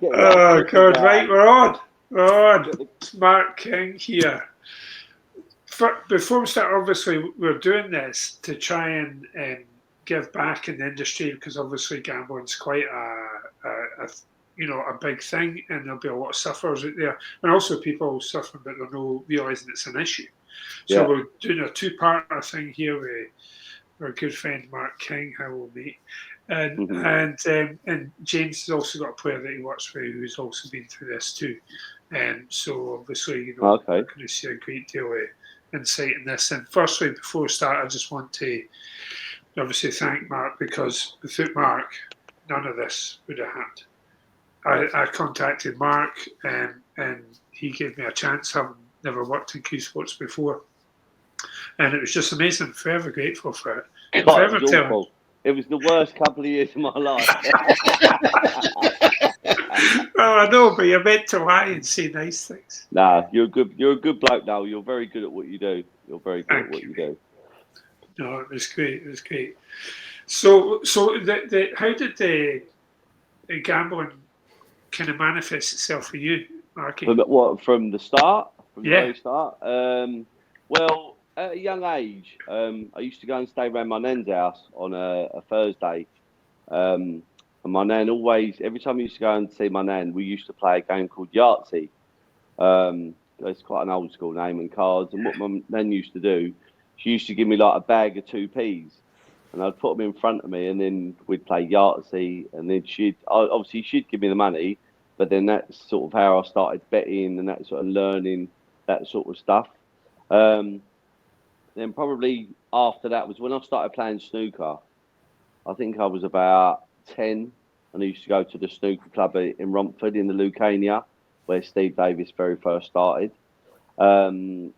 Get the old Oh, chicken God, right, going. we're on. We're on. Get the, It's Mark King here. Before we start, obviously, we're doing this to try and give back in the industry because obviously gambling's quite a a big thing, and there'll be a lot of sufferers out there, and also people suffering but they're not realising it's an issue. So yeah. we're doing a two-parter thing here with our good friend Mark King, how we'll meet, Hmm. and James has also got a player that he works with who's also been through this too. So obviously, we're Okay. going to see a great deal of insight in this. And firstly, before we start, I just want to obviously thank Mark because without Mark, none of this would have happened. I contacted Mark and he gave me a chance, having never worked in Q Sports before. And it was just amazing. Forever grateful for it. And God, it forever was telling. awful. It was the worst couple of years of my life. Oh, I know, but you're meant to lie and say nice things. Nah, you're a good bloke now. You're very good at what you do. You're very good at Thank what you, you mate. do. No, it was great. It was great. So how did the gambling kind of manifest itself for you, Marky? From the start, from the Yeah. very start. Well, at a young age, I used to go and stay around my nan's house on a Thursday. And my nan always, every time I used to go and see my nan, we used to play a game called Yahtzee. It's quite an old school name and cards. And what my nan used to do, she used to give me like a bag of 2p's, and I'd put them in front of me, and then we'd play Yahtzee, and then she'd give me the money, but then that's sort of how I started betting and that sort of learning that sort of stuff. Um, then probably after that was when I started playing snooker. I think I was about 10, and I used to go to the snooker club in Romford in the Lucania, where Steve Davis very first started. Um,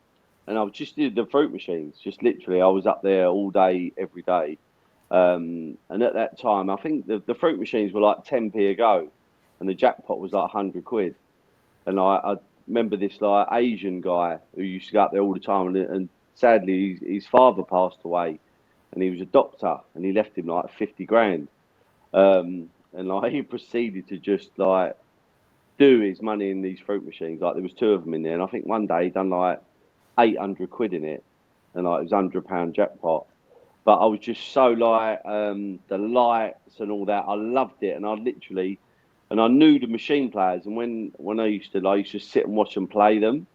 and I was just did the fruit machines, just literally, I was up there all day, every day. And at that time, I think the fruit machines were like 10p a go, and the jackpot was like 100 quid. And I remember this like Asian guy who used to go up there all the time, and sadly, his father passed away, and he was a doctor, and he left him like 50 grand. And like he proceeded to just like do his money in these fruit machines. Like there was two of them in there, and I think one day he done like 800 quid in it, and like it was £100 jackpot. But I was just so like the lights and all that. I loved it, and I literally, and I knew the machine players. And when I used to sit and watch them play them.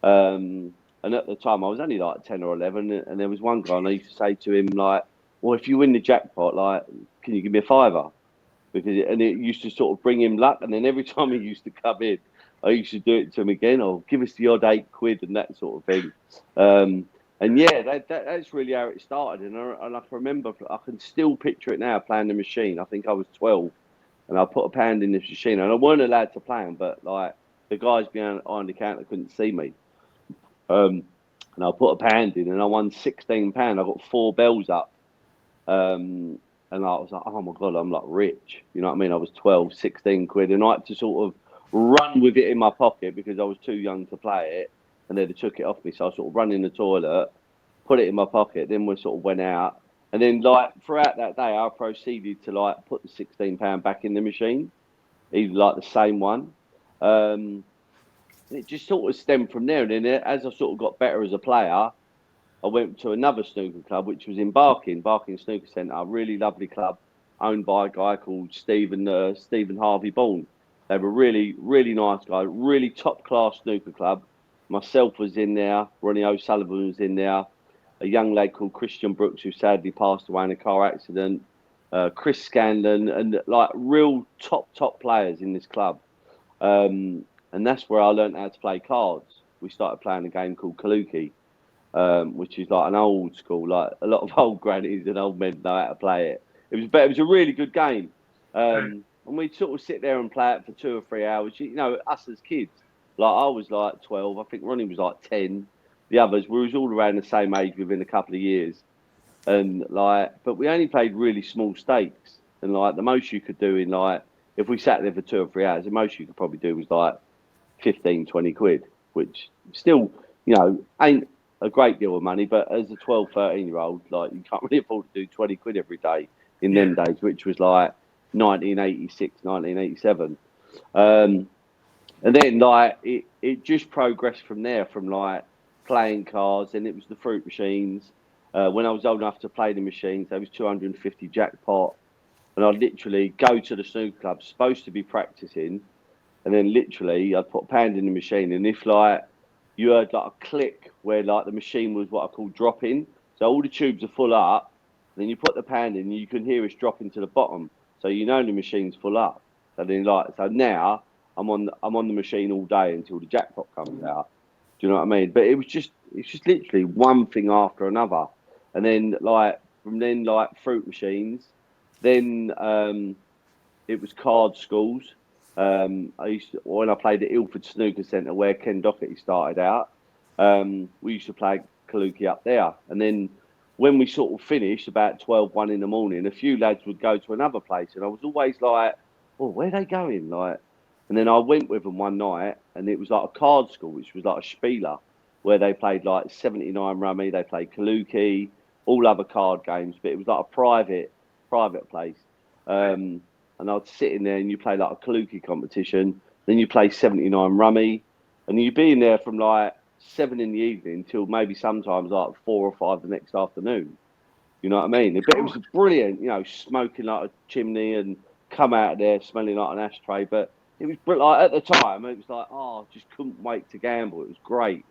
And at the time, I was only like 10 or 11, and there was one guy, and I used to say to him like, "Well, if you win the jackpot, like, can you give me a fiver?" And it used to sort of bring him luck. And then every time he used to come in, I used to do it to him again, or give us the odd 8 quid and that sort of thing. Um, and yeah, that's really how it started. And I can remember, I can still picture it now playing the machine. I think I was 12, and I put a pound in this machine, and I weren't allowed to play them, but like the guys behind the counter couldn't see me. Um, and I put a pound in, and I won £16. I got four bells up. Um, and I was like, oh my God, I'm like rich. You know what I mean? I was 12, 16 quid. And I had to sort of run with it in my pocket because I was too young to play it. And they'd took it off me. So I sort of run in the toilet, put it in my pocket. Then we sort of went out. And then like throughout that day, I proceeded to like put the £16 back in the machine, even like the same one. Um, it just sort of stemmed from there. And then as I sort of got better as a player, I went to another snooker club, which was in Barking Snooker Centre, a really lovely club owned by a guy called Stephen Harvey Bourne. They were really, really nice guy, really top class snooker club. Myself was in there, Ronnie O'Sullivan was in there, a young lad called Christian Brooks, who sadly passed away in a car accident, Chris Scanlon, and like real top players in this club. And that's where I learned how to play cards. We started playing a game called Kaluki, which is like an old school, like a lot of old grannies and old men know how to play it. It was a really good game. And we'd sort of sit there and play it for 2 or 3 hours. You know, us as kids, like I was like 12, I think Ronnie was like 10. The others, we was all around the same age within a couple of years. And like, but we only played really small stakes. And like the most you could do in like, if we sat there for 2 or 3 hours, the most you could probably do was like 15, 20 quid, which still, ain't a great deal of money, but as a 12, 13-year-old, like you can't really afford to do 20 quid every day in Yeah. them days, which was like 1986, 1987. And then like it just progressed from there, from like playing cards. Then it was the fruit machines. When I was old enough to play the machines, there was 250 jackpot, and I'd literally go to the snooker club, supposed to be practicing, and then literally I'd put a pound in the machine, and if like you heard like a click where like the machine was what I call dropping, so all the tubes are full up, then you put the pound in, and you can hear it's dropping to the bottom, so you know the machine's full up. So then like so now I'm on the machine all day until the jackpot comes out. Do you know what I mean? But it's just literally one thing after another, and then like from then like fruit machines, then it was card schools. I used to, when I played at Ilford Snooker Centre where Ken Doherty started out. We used to play Kaluki up there, and then when we sort of finished about 12, 1 in the morning, a few lads would go to another place, and I was always like, "Oh, where are they going?" Like, and then I went with them one night, and it was like a card school, which was like a spieler, where they played like 79 rummy, they played Kaluki, all other card games, but it was like a private place. Um, and I'd sit in there and you play like a Kaluki competition, then you play 79 rummy, and you'd be in there from like 7 in the evening till maybe sometimes like 4 or 5 the next afternoon. You know what I mean? But it was brilliant, you know, smoking like a chimney and come out of there smelling like an ashtray. But it was like at the time, it was like, oh, I just couldn't wait to gamble. It was great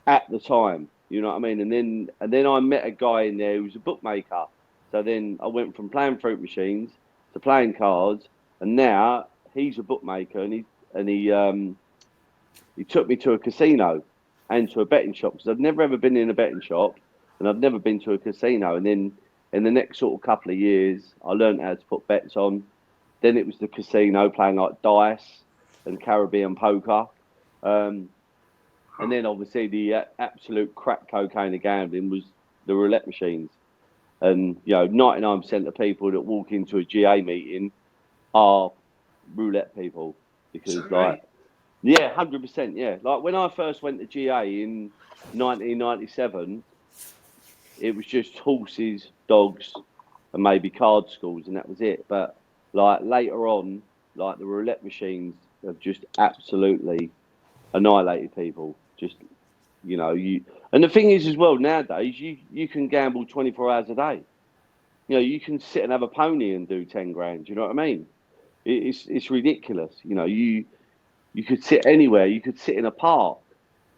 at the time. You know what I mean? And then I met a guy in there who was a bookmaker. So then I went from playing fruit machines to playing cards, and now he's a bookmaker, and he took me to a casino and to a betting shop because I'd never ever been in a betting shop, and I'd never been to a casino. And then in the next sort of couple of years, I learned how to put bets on. Then it was the casino playing like dice and Caribbean poker. Um, and then obviously the absolute crack cocaine of gambling was the roulette machines. And, 99% of people that walk into a GA meeting are roulette people Is because, that like, right? yeah, 100%, yeah. Like when I first went to GA in 1997, it was just horses, dogs, and maybe card schools, and that was it. But like later on, like the roulette machines have just absolutely annihilated people. Just you. And the thing is, as well, nowadays you can gamble 24 hours a day. You can sit and have a pony and do 10 grand. You know what I mean? It's ridiculous. You could sit anywhere. You could sit in a park.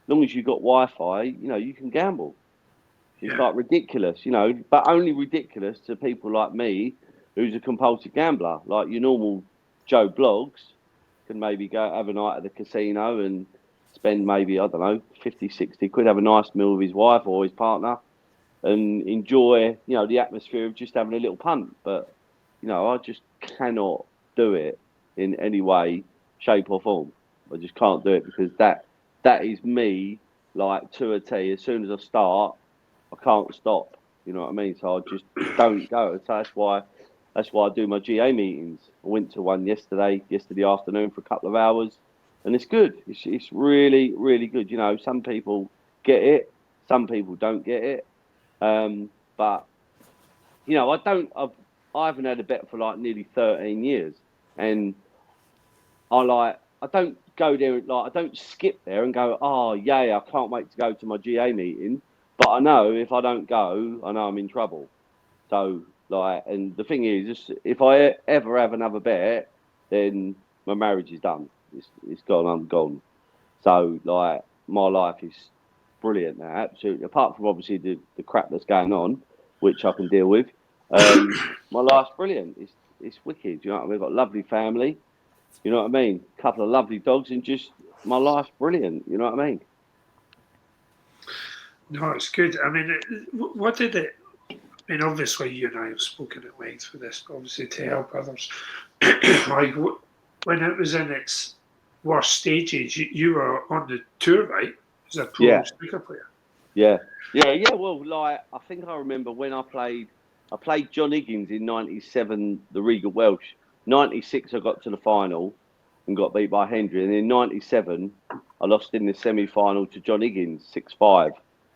As long as you got Wi-Fi, you can gamble. It's Yeah. like ridiculous, but only ridiculous to people like me, who's a compulsive gambler. Like your normal Joe Blogs can maybe go have a night at the casino and spend maybe, I don't know, 50, 60 quid, have a nice meal with his wife or his partner and enjoy, the atmosphere of just having a little punt. But, I just cannot do it in any way, shape or form. I just can't do it because that is me like to a T. As soon as I start, I can't stop. You know what I mean? So I just don't go. So that's why I do my GA meetings. I went to one yesterday afternoon for a couple of hours, and it's good. It's really really good. Some people get it, some people don't get it. But I haven't had a bet for like nearly 13 years, and I don't go there like I don't skip there and go, oh yeah, I can't wait to go to my GA meeting. But I know if I don't go, I know I'm in trouble. So like, and the thing is, if I ever have another bet, then my marriage is done. It's gone. I'm gone. So like, my life is brilliant now. Absolutely. Apart from obviously the crap that's going on, which I can deal with. My life's brilliant. It's wicked. You know what I mean? I've got a lovely family. You know what I mean? A couple of lovely dogs, and just my life's brilliant. You know what I mean? No, it's good. I mean, what did it? I mean, obviously, you and I have spoken at length for this, but obviously to help others. Like when it was in its worst stages, you were on the tour, right? As a pro Yeah, snooker player. yeah, yeah. Well, like I think I remember when I played John Higgins in '97, the Regal Welsh. '96, I got to the final and got beat by Hendry, and in '97, I lost in the semi-final to John Higgins 6-5,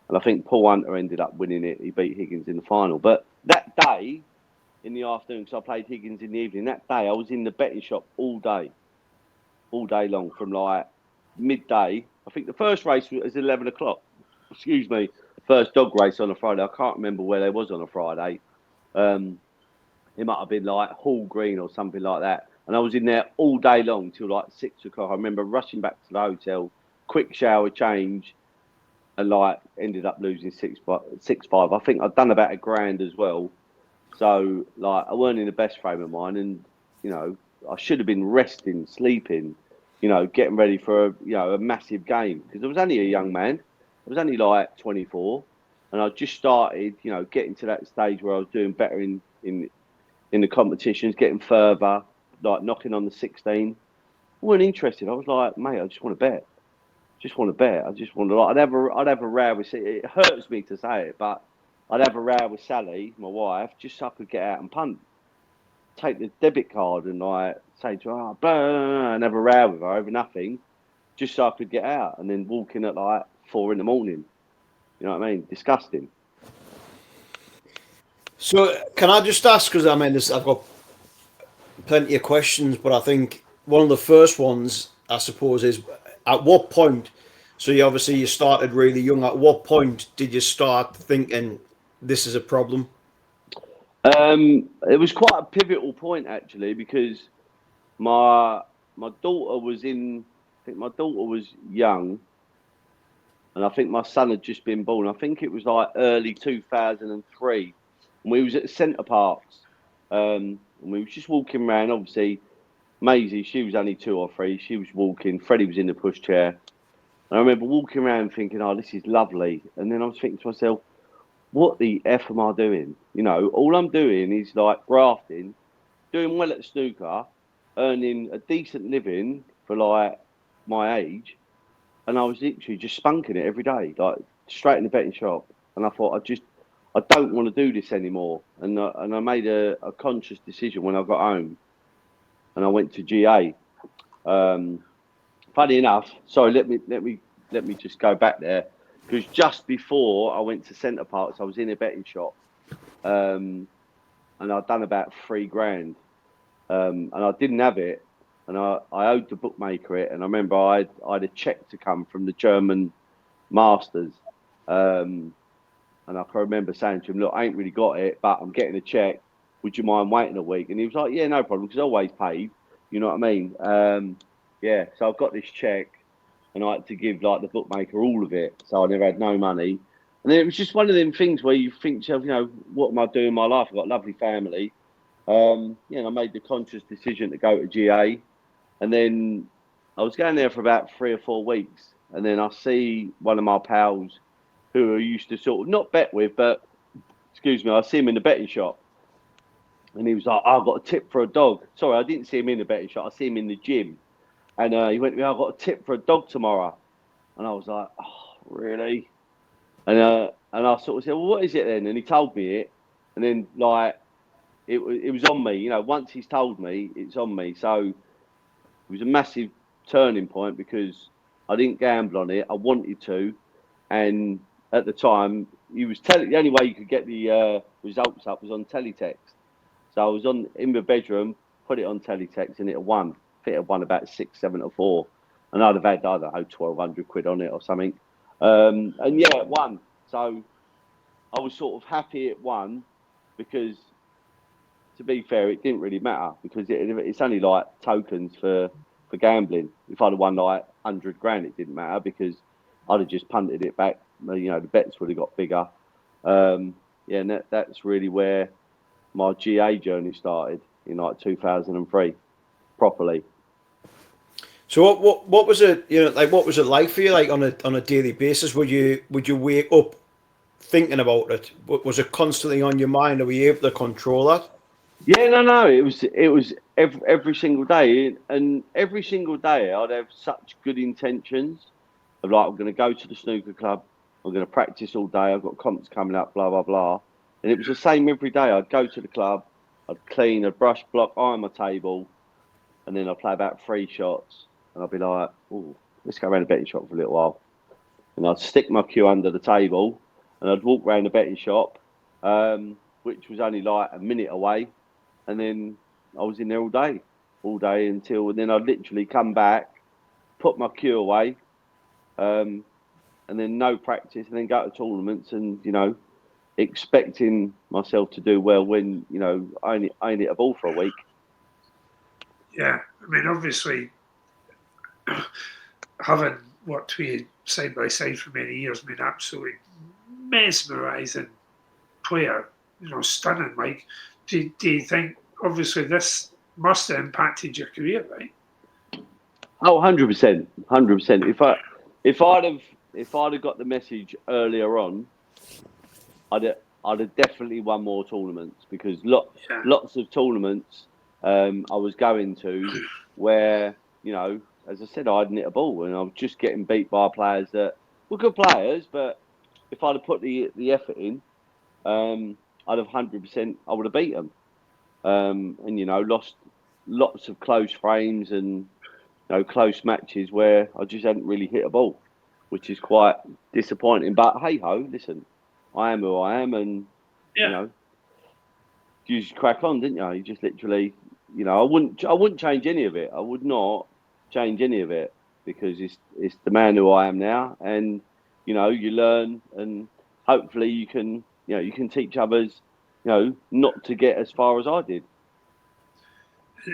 and I think Paul Hunter ended up winning it. He beat Higgins in the final, but that day in the afternoon, because I played Higgins in the evening. That day, I was in the betting shop all day. all day long from like midday. I think the first race was 11 o'clock. Excuse me. First dog race on a Friday. I can't remember where they was on a Friday. Um, it might have been like Hall Green or something like that. And I was in there all day long till like 6 o'clock. I remember rushing back to the hotel, quick shower change, and like ended up losing 6-5. I think I'd done about a grand as well. So like I weren't in the best frame of mind, and you know I should have been resting, sleeping, getting ready for a massive game because I was only a young man. I was only like 24, and I just started getting to that stage where I was doing better in the competitions, getting further, like knocking on the 16. I weren't interested. I was like, mate, I just want to bet. Just want to bet. I just want to. Like, I'd have a row with. It hurts me to say it, but I'd have a row with Sally, my wife, just so I could get out and punt. Take the debit card and like say to her, blah, and have a row with her over nothing, just so I could get out, and then walk in at like 4 in the morning. You know what I mean? Disgusting. So can I just ask? Because I mean, I've got plenty of questions, but I think one of the first ones, I suppose, is at what point? So you started really young. At what point did you start thinking this is a problem? It was quite a pivotal point actually because my my daughter was in. I think my daughter was young, and I think my son had just been born. I think it was like early 2003, and we was at Centre Parks, and we was just walking around. Obviously, Maisie, she was only 2 or 3. She was walking. Freddie was in the pushchair. And I remember walking around thinking, "Oh, this is lovely." And then I was thinking to myself, "What the f am I doing? All I'm doing is like grafting, doing well at snooker, earning a decent living for like my age, and I was literally just spunking it every day, like straight in the betting shop. And I thought, I don't want to do this anymore. And I made a conscious decision when I got home, and I went to GA. Um, Funny enough, sorry, let me just go back there because just before I went to Centre Parks, I was in a betting shop, um, and I'd done about 3 grand, and I didn't have it, and I owed the bookmaker it, and I remember I had a check to come from the German masters. Um, and I can remember saying to him, "Look, I ain't really got it, but I'm getting a check. Would you mind waiting a week?" And he was like, "Yeah, no problem," because I always paid. You know what I mean? Yeah. So I got this check, and I had to give like the bookmaker all of it. So I never had no money. And then it was just one of them things where you think to yourself, what am I doing in my life? I've got a lovely family. I made the conscious decision to go to GA, and then I was going there for about 3 or 4 weeks, and then I see one of my pals who I used to sort of not bet with, but excuse me, I see him in the betting shop, and he was like, "Oh, "I've got a tip for a dog." Sorry, I didn't see him in the betting shop. I see him in the gym, and he went to me, "I've got a tip for a dog tomorrow," and I was like, "Oh, really?" And I sort of said, "Well, what is it then?" And he told me it, and then like it was on me. Once he's told me, it's on me. So it was a massive turning point because I didn't gamble on it. I wanted to, and at the time, the only way you could get the results up was on teletext. So I was on in the bedroom, put it on teletext, and it won. I think it won about 6, 7 or 4, and I'd have had I don't know 1,200 quid on it or something. And yeah, it won. So I was sort of happy it won because, to be fair, it didn't really matter because it's only like tokens for gambling. If I'd have won like 100 grand, it didn't matter because I'd have just punted it back. The bets would have got bigger. Yeah, and that's really where my GA journey started in like 2003 properly. So what was it? Like what was it like for you? Like on a daily basis, would you wake up thinking about it? Was it constantly on your mind? Are we able to control that? Yeah, no. It was every single day, and every single day I'd have such good intentions of like I'm going to go to the snooker club, I'm going to practice all day, I've got comps coming up, blah blah blah, and it was the same every day. I'd go to the club, I'd clean, I'd brush, block, iron my table, and then I'd play about 3 shots, and I'd be like, "Oh, let's go around the betting shop for a little while," and I'd stick my cue under the table, and I'd walk around the betting shop, which was only like a minute away, and then I was in there all day. all day and then I'd literally come back, put my cue away, and then no practice, and then go to tournaments, and expecting myself to do well when I only hit a ball for a week. Yeah, I mean, obviously, having worked with you side by side for many years, been absolutely mesmerising player, stunning. Like, do you think, obviously, this must have impacted your career, right? Oh, 100%, 100%. If I'd have got the message earlier on, I'd have definitely won more tournaments, because Yeah, lots of tournaments I was going to where, as I said, I hadn't hit a ball, and I was just getting beat by players that were good players, but if I'd have put the effort in, I'd have 100%, I would have beat them. And lost lots of close frames and close matches where I just hadn't really hit a ball, which is quite disappointing. But hey ho, listen, I am who I am, and you yeah. know, you just crack on, didn't you? You just literally, I wouldn't change any of it. I would not change any of it, because it's the man who I am now, and you learn, and hopefully you can teach others, not to get as far as I did.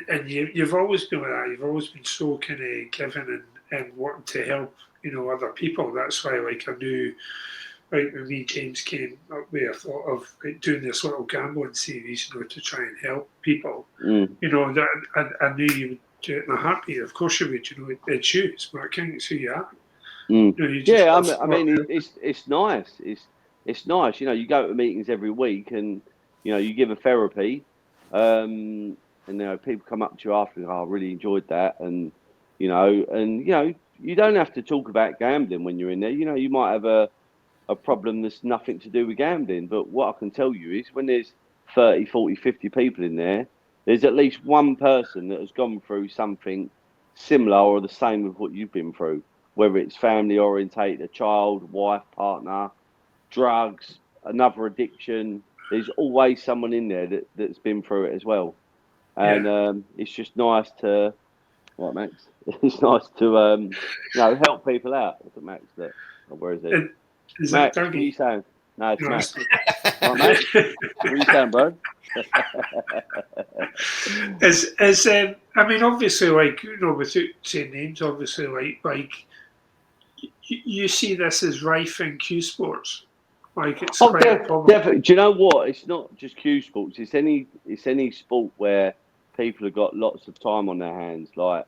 And you've always been like that. You've always been so kind of giving and wanting to help, other people. That's why, like, I knew, right, when me and James came up with a thought of like, doing this little gambling series, to try and help people. Mm. That I knew you would do it in a heartbeat. Of course you would. It's you. It's Mark King. It's who you are. Mm. You just Yeah, love I work. mean, it's nice. It's nice. You go to meetings every week, and you give a therapy, and people come up to you after, oh, I really enjoyed that, and you don't have to talk about gambling when you're in there. You might have a problem that's nothing to do with gambling, but what I can tell you is, when there's 30, 40, 50 people in there, there's at least one person that has gone through something similar or the same with what you've been through, whether it's family orientated, a child, wife, partner, drugs, another addiction. There's always someone in there that's been through it as well. And Yeah. it's just nice to, what, Max? It's nice to, help people out. Look at Max, look. Oh, where is he? And is that Max, what are you Dougie? saying? No, it's No, Max. it's not. Right, Max? What are you saying, bro? I mean, obviously, like, without saying names, obviously, like you see this as rife in Q sports. Like, it's Oh, quite a problem. definitely. Do you know what? It's not just cue sports. It's any sport where people have got lots of time on their hands. Like,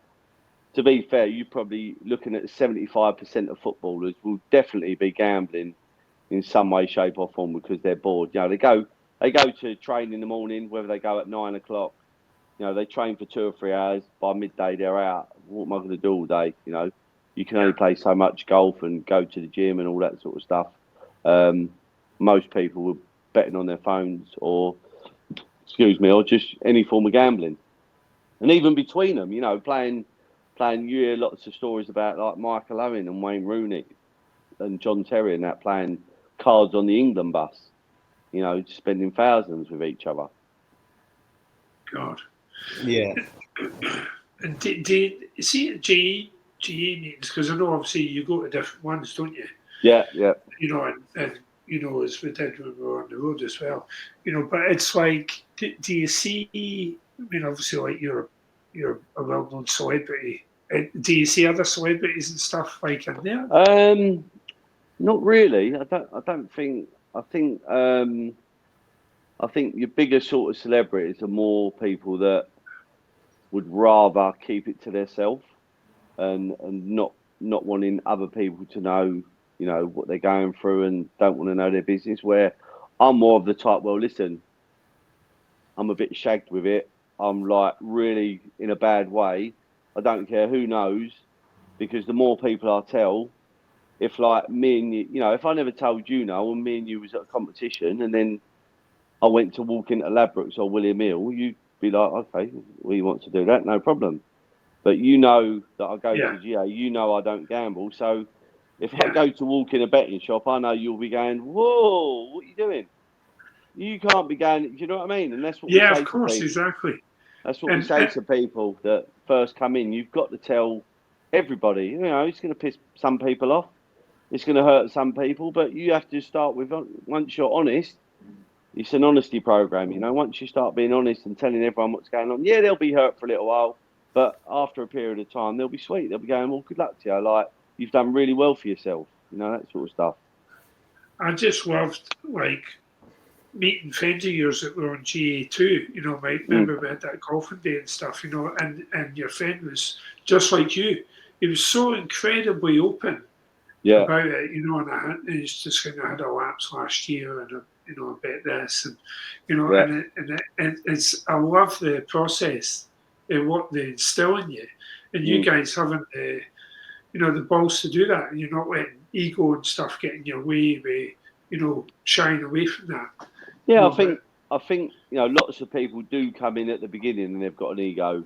to be fair, you probably looking at 75% of footballers will definitely be gambling in some way, shape, or form, because they're bored. They go to train in the morning, whether they go at 9 o'clock. They train for 2 or 3 hours. By midday, they're out. What am I going to do all day? You can only Yeah, play so much golf and go to the gym and all that sort of stuff. Um, Most people were betting on their phones, or, excuse me, or just any form of gambling. And even between them, playing. You hear lots of stories about, like, Michael Owen and Wayne Rooney and John Terry and that, playing cards on the England bus. Spending thousands with each other. God. Yeah. And do you see at GE meetings? Because I know obviously you go to different ones, don't you? Yeah, yeah. And as we did when we were on the road as well. But it's like, do you see? I mean, obviously, like, you're a well-known celebrity. Do you see other celebrities and stuff like in there? Not really. I don't think. I think your bigger sort of celebrities are more people that would rather keep it to themselves, and not wanting other people to know, what they're going through, and don't want to know their business. Where I'm more of the type, well, listen, I'm a bit shagged with it. I'm, like, really in a bad way. I don't care who knows, because the more people I tell, if, like, me and you, if I never told you, no, and me and you was at a competition, and then I went to walk into Ladbrokes or William Hill, you'd be like, okay, well, you want to do that, no problem. But that I go Yeah, to GA, I don't gamble. So if I yeah, go to walk in a betting shop, I know you'll be going, whoa, what are you doing? You can't be going, do you know what I mean? And that's what we yeah. Of say to course, people. exactly. That's what we say to people that first come in. You've got to tell everybody. It's going to piss some people off. It's going to hurt some people, but you have to start with, once you're honest, it's an honesty program. Once you start being honest and telling everyone what's going on, yeah, they'll be hurt for a little while, but after a period of time, they'll be sweet. They'll be going, well, good luck to you. Like, you've done really well for yourself, that sort of stuff. I just loved, like, meeting friends of yours that were on GA2, mate. Remember we had that golfing day and stuff, and your friend was just like you. He was so incredibly open about it, and he's just kind of had a lapse last year and I bet this, and and it's, I love the process and what they instill in you, and you guys having the balls to do that, and you're not letting ego and stuff get in your way, shying away from that. Yeah, I think lots of people do come in at the beginning and they've got an ego.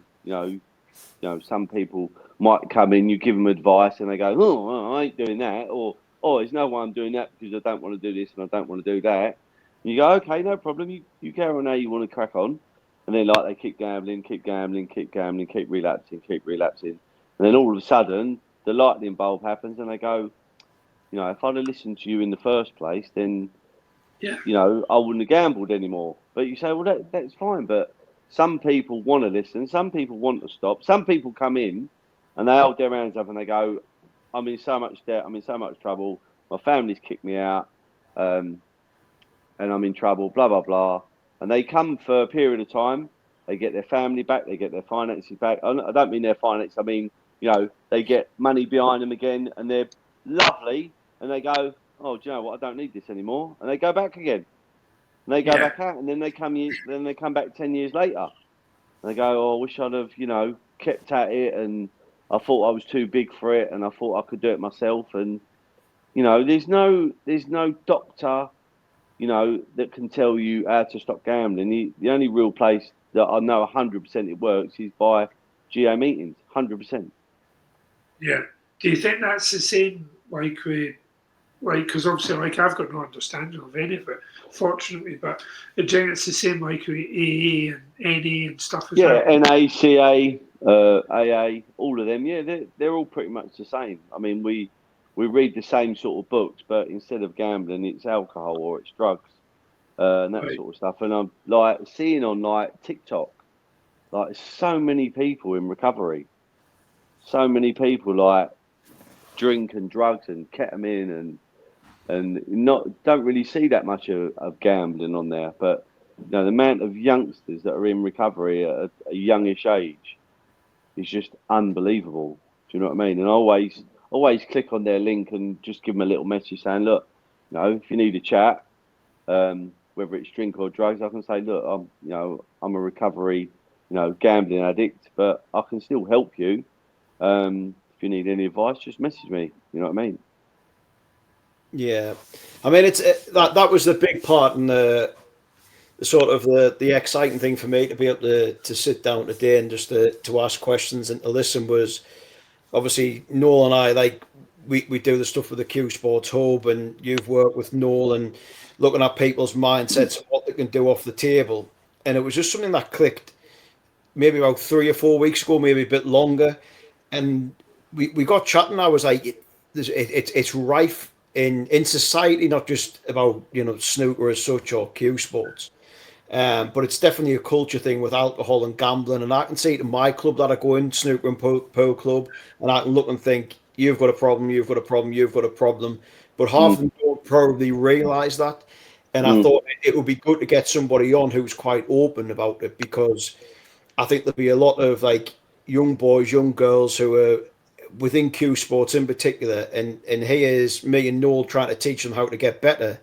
Some people might come in, you give them advice, and they go, "Oh, I ain't doing that," or "Oh, there's no way I'm doing that because I don't want to do this and I don't want to do that." And you go, "Okay, no problem. You carry on how you want to crack on," and then they keep gambling, keep relapsing, and then all of a sudden the lightning bulb happens, and they go, "If I'd have listened to you in the first place, then." Yeah. I wouldn't have gambled anymore. But you say, well, that's fine. But some people want to listen. Some people want to stop. Some people come in and they hold their hands up and they go, I'm in so much debt. I'm in so much trouble. My family's kicked me out. And I'm in trouble, blah, blah, blah. And they come for a period of time. They get their family back. They get their finances back. I don't mean their finances. I mean, they get money behind them again and they're lovely. And they go, oh, do you know what? I don't need this anymore. And they go back again. And they go back out, and then they come back 10 years later. And they go, oh, I wish I'd have, kept at it, and I thought I was too big for it, and I thought I could do it myself. And there's no doctor, that can tell you how to stop gambling. The only real place that I know 100% it works is by GA meetings, 100%. Yeah. Do you think that's the same, because obviously, I've got no understanding of any of it, fortunately, but I think it's the same with AA and NA and stuff as well. Yeah, NA, CA, AA, all of them. Yeah, they're all pretty much the same. I mean, we read the same sort of books, but instead of gambling, it's alcohol or it's drugs and that sort of stuff. And I'm seeing on TikTok, so many people in recovery, so many people drink and drugs and ketamine and don't really see that much of gambling on there. But the amount of youngsters that are in recovery at a youngish age is just unbelievable. Do you know what I mean? And I always click on their link and just give them a little message saying, look, if you need a chat, whether it's drink or drugs, I can say, look, I'm a recovery, gambling addict, but I can still help you. If you need any advice, just message me. You know what I mean? Yeah, I mean that was the big part and the sort of the exciting thing for me to be able to sit down today and just to ask questions and to listen was obviously Noel and I we do the stuff with the Q Sports Hub, and you've worked with Noel and looking at people's mindsets and what they can do off the table, and it was just something that clicked maybe about 3 or 4 weeks ago, maybe a bit longer, and we got chatting. I was like, it's rife in society, not just about snooker as such or Q sports, but it's definitely a culture thing with alcohol and gambling. And I can see it in my club that I go in, snooker and pool club, and I can look and think, you've got a problem, you've got a problem, you've got a problem, but half of them don't probably realise that. And I thought it would be good to get somebody on who's quite open about it, because I think there'll be a lot of young boys, young girls who are within Q Sports in particular, and here's me and Noel trying to teach them how to get better.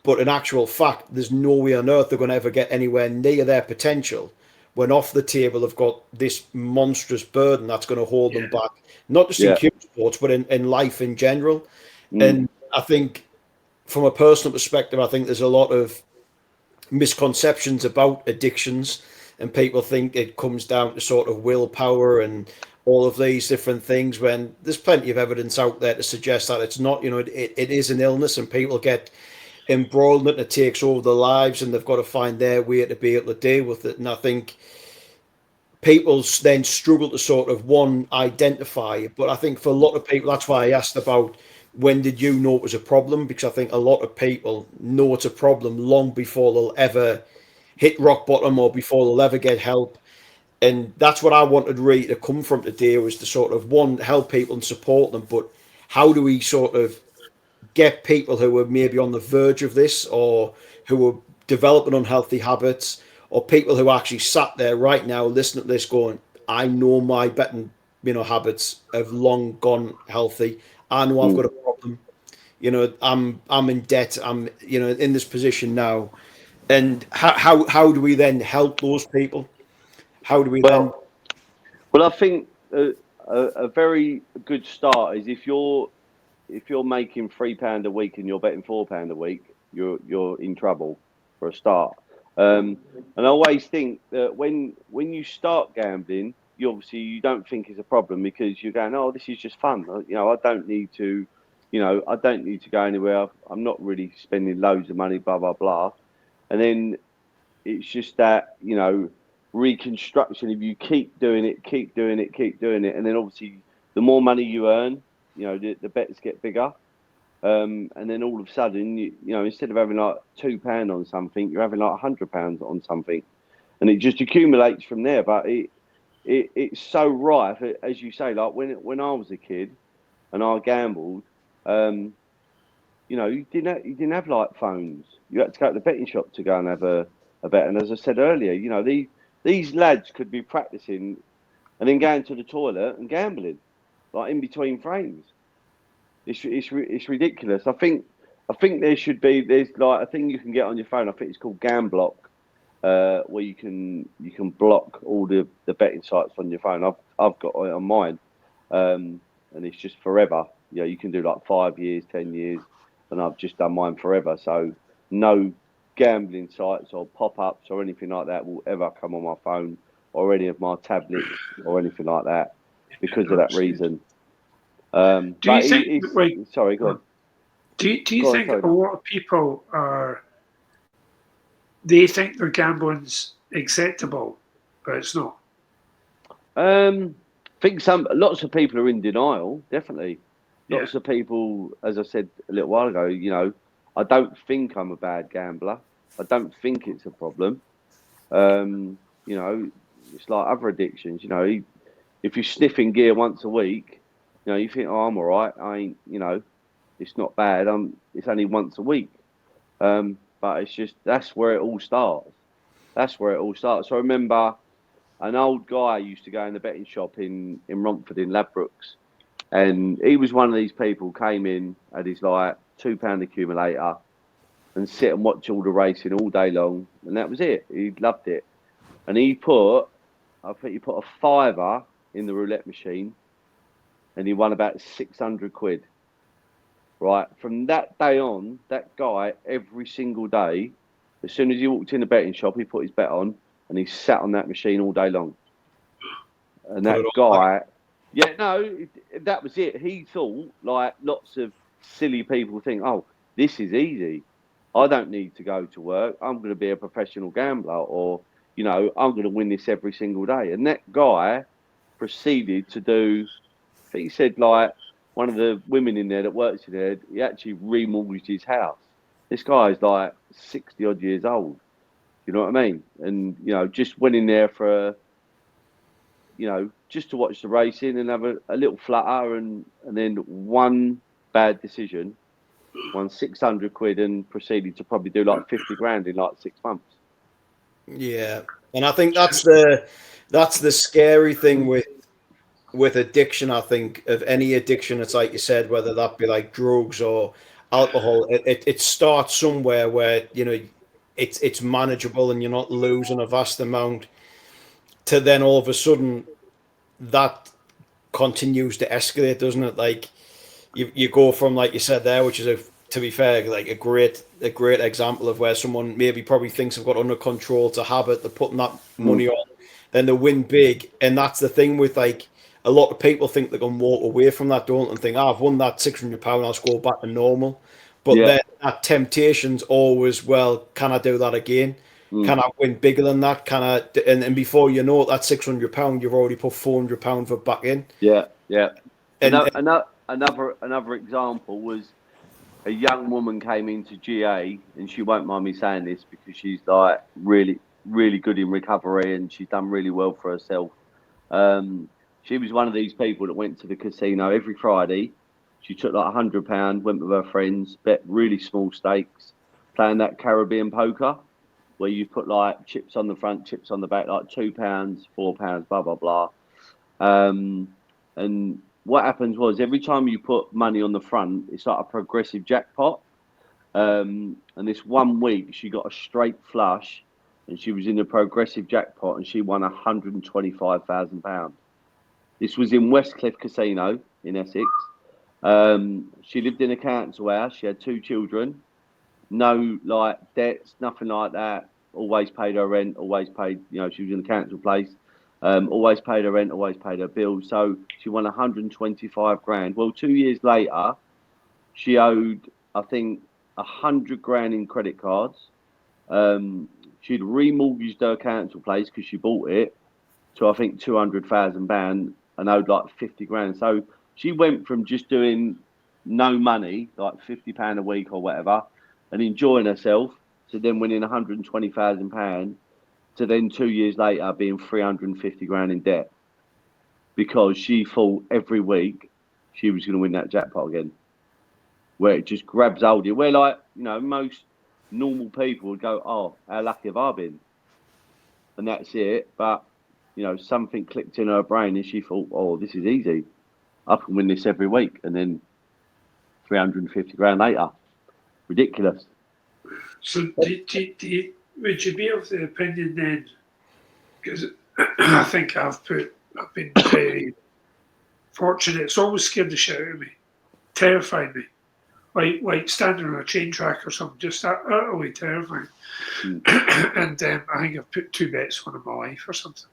But in actual fact, there's no way on earth they're going to ever get anywhere near their potential when off the table they've got this monstrous burden that's going to hold them back, not just in Q Sports, but in life in general. And I think from a personal perspective, I think there's a lot of misconceptions about addictions, and people think it comes down to sort of willpower and all of these different things, when there's plenty of evidence out there to suggest that it's not. It is an illness, and people get embroiled in it, and it takes over their lives, and they've got to find their way to be able to deal with it. And I think people then struggle to sort of identify it. But I think for a lot of people, that's why I asked about when did you know it was a problem, because I think a lot of people know it's a problem long before they'll ever hit rock bottom or before they'll ever get help. And that's what I wanted really to come from today, was to sort of help people and support them, but how do we sort of get people who are maybe on the verge of this, or who are developing unhealthy habits, or people who actually sat there right now listening to this going, I know my betting habits have long gone healthy. I know I've got a problem. I'm in debt. I'm in this position now. And how do we then help those people? How do we then? Well, I think a very good start is if you're making £3 a week and you're betting £4 a week, you're in trouble for a start. And I always think that when you start gambling, you don't think it's a problem, because you're going, oh, this is just fun. I don't need to, I don't need to go anywhere. I'm not really spending loads of money, blah blah blah. And then it's just that reconstruction. If you keep doing it, and then obviously the more money you earn, the bets get bigger. And then all of a sudden, instead of having like £2 on something, you're having like £100 on something, and it just accumulates from there. But it's so rife, as you say. Like when I was a kid and I gambled, you didn't have like phones. You had to go to the betting shop to go and have a bet. And as I said earlier, these lads could be practicing and then going to the toilet and gambling, like in between frames. It's ridiculous. I think there's like a thing you can get on your phone. I think it's called Gamblock, where you can block all the betting sites on your phone. I've got it on mine, and it's just forever. You can do like 5 years, 10 years, and I've just done mine forever. So no gambling sites or pop-ups or anything like that will ever come on my phone or any of my tablets or anything like that, because of that reason. Do you think? Sorry, go on. Do you think a lot of people they think their gambling's acceptable, but it's not? I think lots of people are in denial. Definitely, lots of people, as I said a little while ago. I don't think I'm a bad gambler. I don't think it's a problem. It's like other addictions. If you're sniffing gear once a week, you think, oh, I'm all right. I ain't, it's not bad. It's only once a week. But it's just, that's where it all starts. So I remember an old guy used to go in the betting shop in Romford in Ladbrokes. And he was one of these people, came in, had his like £2 accumulator and sit and watch all the racing all day long. And that was it. He loved it. And I think he put a fiver in the roulette machine, and he won about 600 quid. Right. From that day on, that guy, every single day, as soon as he walked in the betting shop, he put his bet on and he sat on that machine all day long. And that guy, that was it. He thought, like lots of silly people think, oh, this is easy. I don't need to go to work. I'm going to be a professional gambler, or, I'm going to win this every single day. And that guy proceeded to do, I think he said, like, one of the women in there that works in there, he actually remortgaged his house. This guy is like 60 odd years old. You know what I mean? And, just went in there for, just to watch the racing and have a little flutter, and then one bad decision, won 600 quid and proceeded to probably do like 50 grand in like 6 months. Yeah. And I think that's the scary thing with addiction. I think of any addiction, it's like you said, whether that be like drugs or alcohol, it starts somewhere where it's manageable and you're not losing a vast amount, to then all of a sudden that continues to escalate, doesn't it? Like you go from, like you said there, which is to be fair, like a great example of where someone maybe probably thinks they've got under control, to habit, they're putting that money on, then they win big. And that's the thing with, like, a lot of people think they can walk away from that, don't, and think, I've won that £600, I'll just go back to normal. But then that temptation's always, well, can I do that again? Can I win bigger than that? Can I? And before you know it, that £600, you've already put £400 for back in. Yeah. And Another example was a young woman came into GA, and she won't mind me saying this because she's like really, really good in recovery, and she's done really well for herself. She was one of these people that went to the casino every Friday. She took like £100, went with her friends, bet really small stakes, playing that Caribbean poker, where you put like chips on the front, chips on the back, like £2, £4, blah blah blah. And what happens was every time you put money on the front, it's like a progressive jackpot. And this one week she got a straight flush, and she was in the progressive jackpot, and she won £125,000. This was in Westcliff Casino in Essex. She lived in a council house. She had 2 children, no like debts, nothing like that. Always paid her rent. Always paid. She was in the council place. Always paid her rent. Always paid her bills. So she won 125 grand. Well, 2 years later, she owed, I think, 100 grand in credit cards. She'd remortgaged her council place because she bought it to, I think, £200,000 and owed like 50 grand. So she went from just doing no money, like £50 a week or whatever, and enjoying herself, to then winning £120,000, to then 2 years later being 350 grand in debt because she thought every week she was going to win that jackpot again, where it just grabs hold of you. Where, like, most normal people would go, "Oh, how lucky have I been?" And that's it. But something clicked in her brain, and she thought, "Oh, this is easy. I can win this every week." And then 350 grand later, ridiculous. So would you be of the opinion then, because I think I've been very fortunate, it's always scared the shit out of me, terrified me, like standing on a train track or something, just utterly terrifying. And I think I've put 2 bets on in my life or something.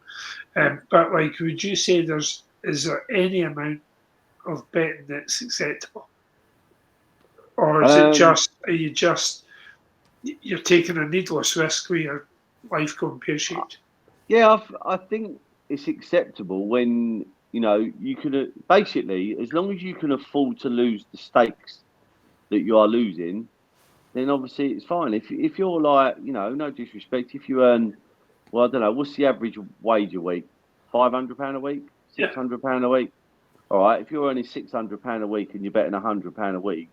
But like, would you say is there any amount of betting that's acceptable? Or is you're taking a needless risk with your life going pear-shaped? Yeah, I think it's acceptable when you can basically, as long as you can afford to lose the stakes that you are losing, then obviously it's fine. If you're like, no disrespect, if you earn, well, I don't know, what's the average wage a week? £500 a week, £600 a week. All right, if you're earning £600 a week and you're betting £100 a week,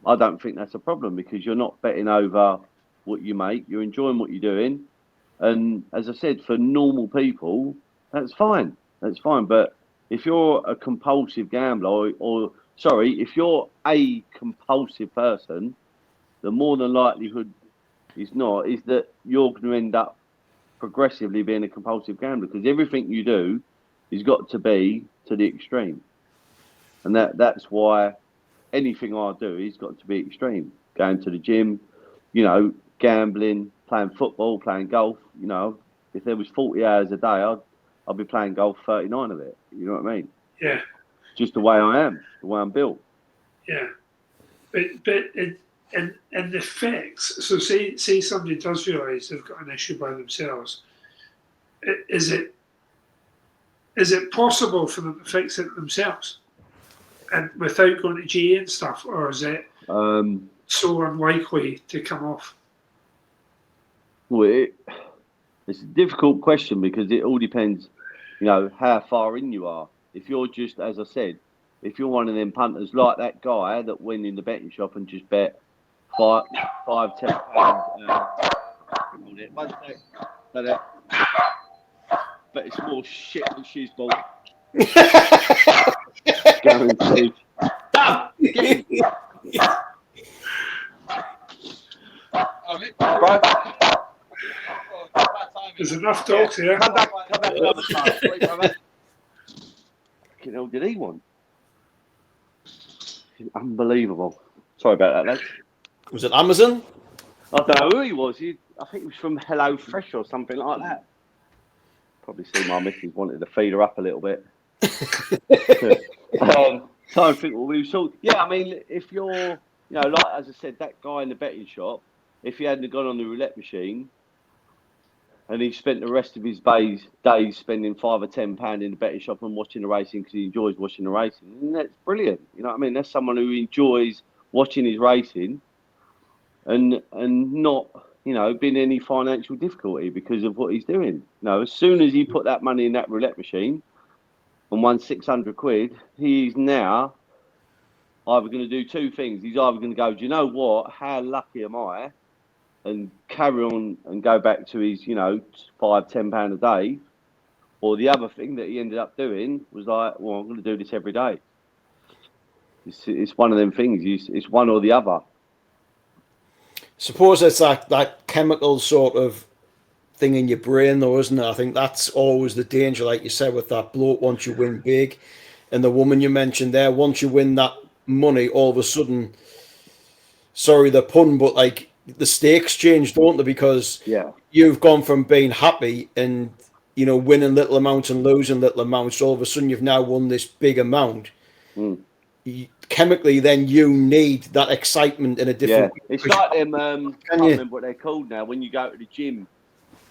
I don't think that's a problem because you're not betting over what you make. You're enjoying what you're doing. And as I said, for normal people, that's fine. That's fine. But if you're a compulsive gambler if you're a compulsive person, the more than likelihood is that you're going to end up progressively being a compulsive gambler because everything you do has got to be to the extreme. And that's why anything I do has got to be extreme. Going to the gym, gambling, playing football, playing golf. If there was 40 hours a day, I'd be playing golf 39 of it. You know what I mean? Yeah. Just the way I am, the way I'm built. Yeah. But and the effects. So say somebody does realise they've got an issue by themselves. Is it possible for them to fix it themselves, and without going to GA and stuff, or is it so unlikely to come off? Well, it's a difficult question because it all depends, how far in you are. If you're just, as I said, if you're one of them punters like that guy that went in the betting shop and just bet £5, £10. But it's more shit than she's bought. Guaranteed. Damn! Bro. There's enough dogs here. Come back another time. Wait, brother. Fucking hell, did he want? Unbelievable. Sorry about that, lads. Was it Amazon? I don't know who he was. I think he was from Hello Fresh or something like that. Probably see my missus wanted to feed her up a little bit. So I think we saw. Yeah, I mean, if you're, like as I said, that guy in the betting shop, if he hadn't gone on the roulette machine, And he spent the rest of his days spending £5 or £10 in the betting shop and watching the racing because he enjoys watching the racing. And that's brilliant. You know what I mean? That's someone who enjoys watching his racing and not, being any financial difficulty because of what he's doing. As soon as he put that money in that roulette machine and won 600 quid, he's now either going to do two things. He's either going to go, do you know what? How lucky am I? And carry on and go back to his, £5, £10 a day. Or the other thing that he ended up doing was like, well, I'm going to do this every day. It's one of them things. It's one or the other. Suppose it's that chemical sort of thing in your brain, though, isn't it? I think that's always the danger, like you said, with that bloke. Once you win big, and the woman you mentioned there, once you win that money, all of a sudden, sorry the pun, but like the stakes change, don't they? Because you've gone from being happy and winning little amounts and losing little amounts. All of a sudden, you've now won this big amount. Chemically, then you need that excitement in a different way. It's like them, I can't remember what they're called now, when you go to the gym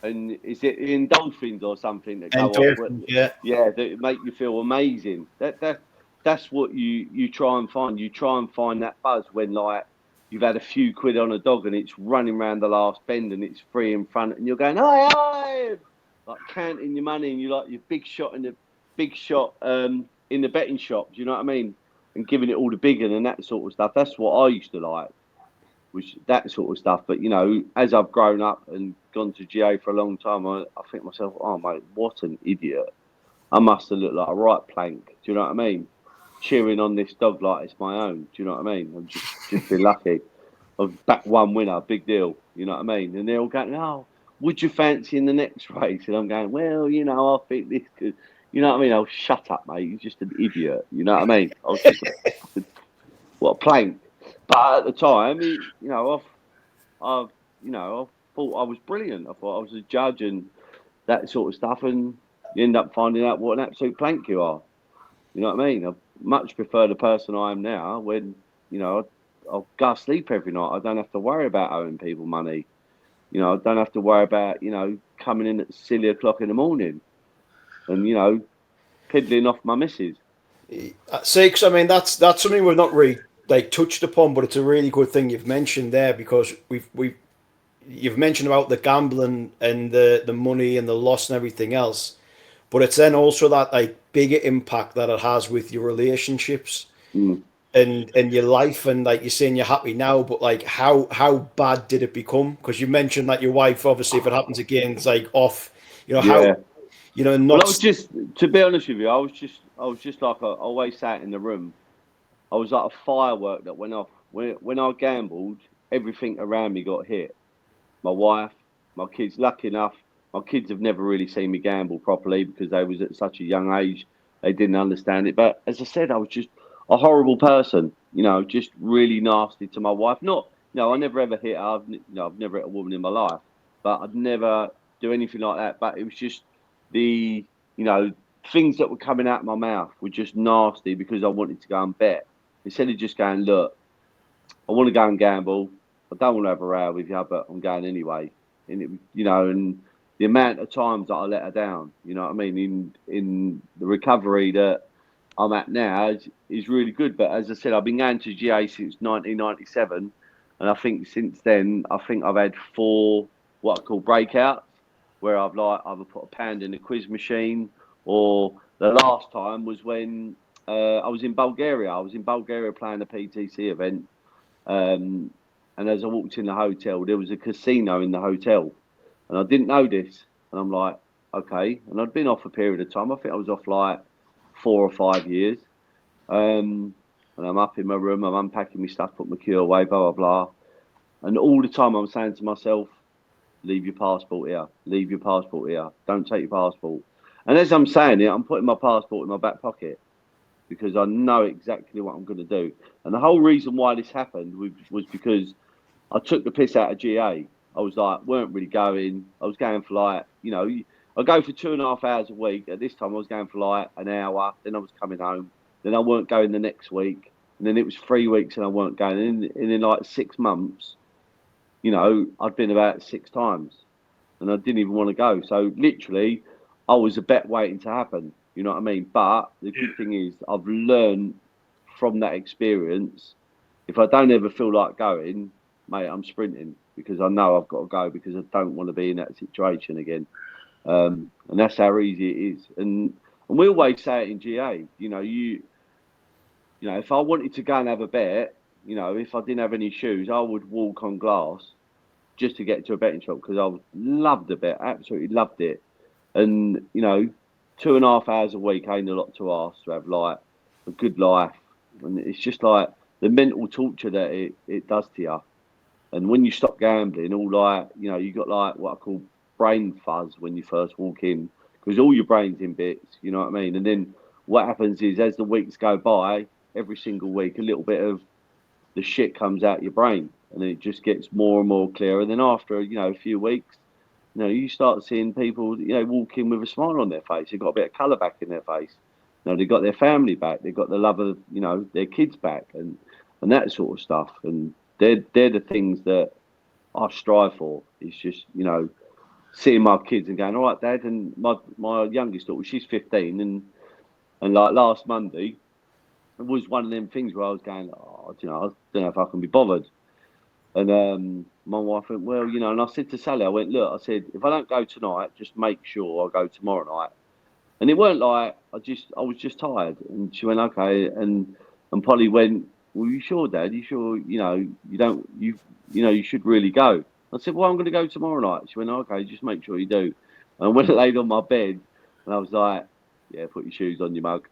and is it endorphins or something that go off? Yeah, that make you feel amazing. That's what you try and find. You try and find that buzz when like you've had a few quid on a dog and it's running around the last bend and it's free in front and you're going, hi, like counting your money and you like your big shot in the betting shop. Do you know what I mean? And giving it all the big and that sort of stuff. That's what I used to like, which that sort of stuff. But as I've grown up and gone to GA for a long time, I think myself, oh mate, what an idiot! I must have looked like a right plank. Do you know what I mean? Cheering on this dog like it's my own. Do you know what I mean? I'm just been lucky. I've backed one winner, big deal. You know what I mean? And they're all going, oh, would you fancy in the next race? And I'm going, well, I think this could. You know what I mean? Oh, shut up, mate. You're just an idiot. You know what I mean? I was just what a plank. But at the time, I thought I was brilliant. I thought I was a judge and that sort of stuff. And you end up finding out what an absolute plank you are. You know what I mean? I much prefer the person I am now when, I'll go to sleep every night. I don't have to worry about owing people money. I don't have to worry about, coming in at silly o'clock in the morning. And piddling off my missus. See, because I mean that's something we've not really touched upon, but it's a really good thing you've mentioned there because you've mentioned about the gambling and the money and the loss and everything else, but it's then also that bigger impact that it has with your relationships and your life, and like you're saying you're happy now, but how bad did it become? Because you mentioned that your wife, obviously, if it happens again, it's off. How. Not. Well, I was just, to be honest with you, I was just like I always sat in the room. I was like a firework that went off. When I gambled, everything around me got hit. My wife, my kids. Lucky enough, my kids have never really seen me gamble properly because they was at such a young age. They didn't understand it. But as I said, I was just a horrible person. Just really nasty to my wife. Not, I never ever hit her. I've never hit a woman in my life, but I'd never do anything like that. But it was just the things that were coming out of my mouth were just nasty because I wanted to go and bet instead of just going, look, I want to go and gamble. I don't want to have a row with you, but I'm going anyway. And and the amount of times that I let her down, you know what I mean, in the recovery that I'm at now is really good. But as I said, I've been going to GA since 1997, and I think since then I've had 4 what I call breakouts, where I've either put £1 in a quiz machine, or the last time was when I was in Bulgaria. I was in Bulgaria playing a PTC event, and as I walked in the hotel, there was a casino in the hotel, and I didn't know this, and I'm like, okay, and I'd been off a period of time. I think I was off 4 or 5 years, and I'm up in my room, I'm unpacking my stuff, put my cue away, blah, blah, blah, and all the time I'm saying to myself, leave your passport here. Leave your passport here. Don't take your passport. And as I'm saying it, I'm putting my passport in my back pocket because I know exactly what I'm going to do. And the whole reason why this happened was because I took the piss out of GA. I was weren't really going. I was going for I go for 2.5 hours a week. At this time, I was going for an hour. Then I was coming home. Then I weren't going the next week. And then it was 3 weeks and I weren't going. And in 6 months, I'd been about 6 times. and I didn't even want to go. So literally, I was a bet waiting to happen. You know what I mean? But the Yeah. good thing is, I've learned from that experience. If I don't ever feel like going, mate, I'm sprinting because I know I've got to go because I don't want to be in that situation again. And that's how easy it is. And we always say it in GA. If I wanted to go and have a bet, if I didn't have any shoes, I would walk on glass just to get to a betting shop because I loved the bet, absolutely loved it. And 2.5 hours a week ain't a lot to ask to have like a good life. And it's just like the mental torture that it does to you. And when you stop gambling, all like you got like what I call brain fuzz when you first walk in because all your brain's in bits. You know what I mean? And then what happens is as the weeks go by, every single week, a little bit of the shit comes out your brain, and it just gets more and more clear. And then after a few weeks, you start seeing people walk in with a smile on their face. They've got a bit of colour back in their face. They've got their family back. They've got the love of their kids back, and that sort of stuff. And they're the things that I strive for. It's just seeing my kids and going, all right, Dad. And my youngest daughter, she's 15, and like last Monday, it was one of them things where I was going, I don't know if I can be bothered. And my wife went, well, and I said to Sally, I went, look, I said, if I don't go tonight, just make sure I go tomorrow night. And it weren't like I was just tired. And she went, okay. And Polly went, well, you sure, Dad? You sure? You should really go. I said, well, I'm going to go tomorrow night. She went, okay, just make sure you do. And when I laid on my bed, and I was like, yeah, put your shoes on, you mug.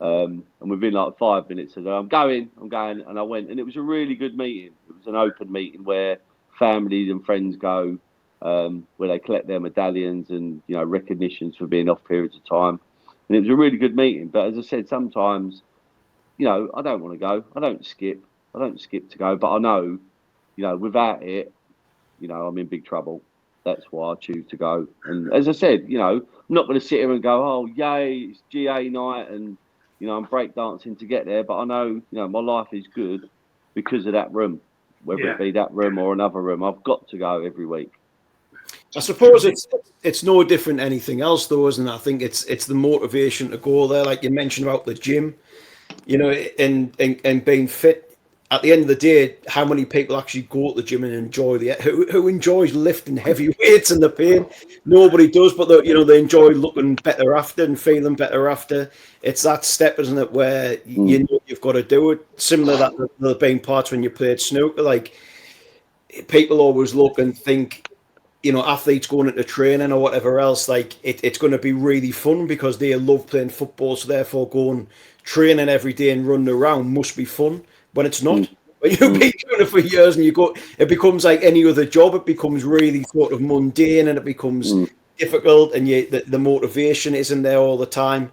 And within like 5 minutes, I said, I'm going. And I went. And it was a really good meeting. It was an open meeting where families and friends go, where they collect their medallions and, recognitions for being off periods of time. And it was a really good meeting. But as I said, sometimes, I don't want to go. I don't skip to go. But I know, without it, I'm in big trouble. That's why I choose to go. And as I said, I'm not going to sit here and go, oh, yay, it's GA night and, I'm breakdancing to get there. But I know, my life is good because of that room, whether it be that room or another room. I've got to go every week. I suppose it's no different to anything else, though, isn't it? I think it's the motivation to go there. Like you mentioned about the gym, and being fit. At the end of the day, how many people actually go to the gym and enjoy who enjoys lifting heavy weights and the pain? Nobody does, but they enjoy looking better after and feeling better after. It's that step, isn't it, where you've got to do it. Similar that there have been parts when you played snooker, like people always look and think, athletes going into training or whatever else, like it's going to be really fun because they love playing football, so therefore going training every day and running around must be fun. But it's not. When you've been doing it for years and it becomes like any other job. It becomes really sort of mundane and it becomes difficult, and the motivation isn't there all the time.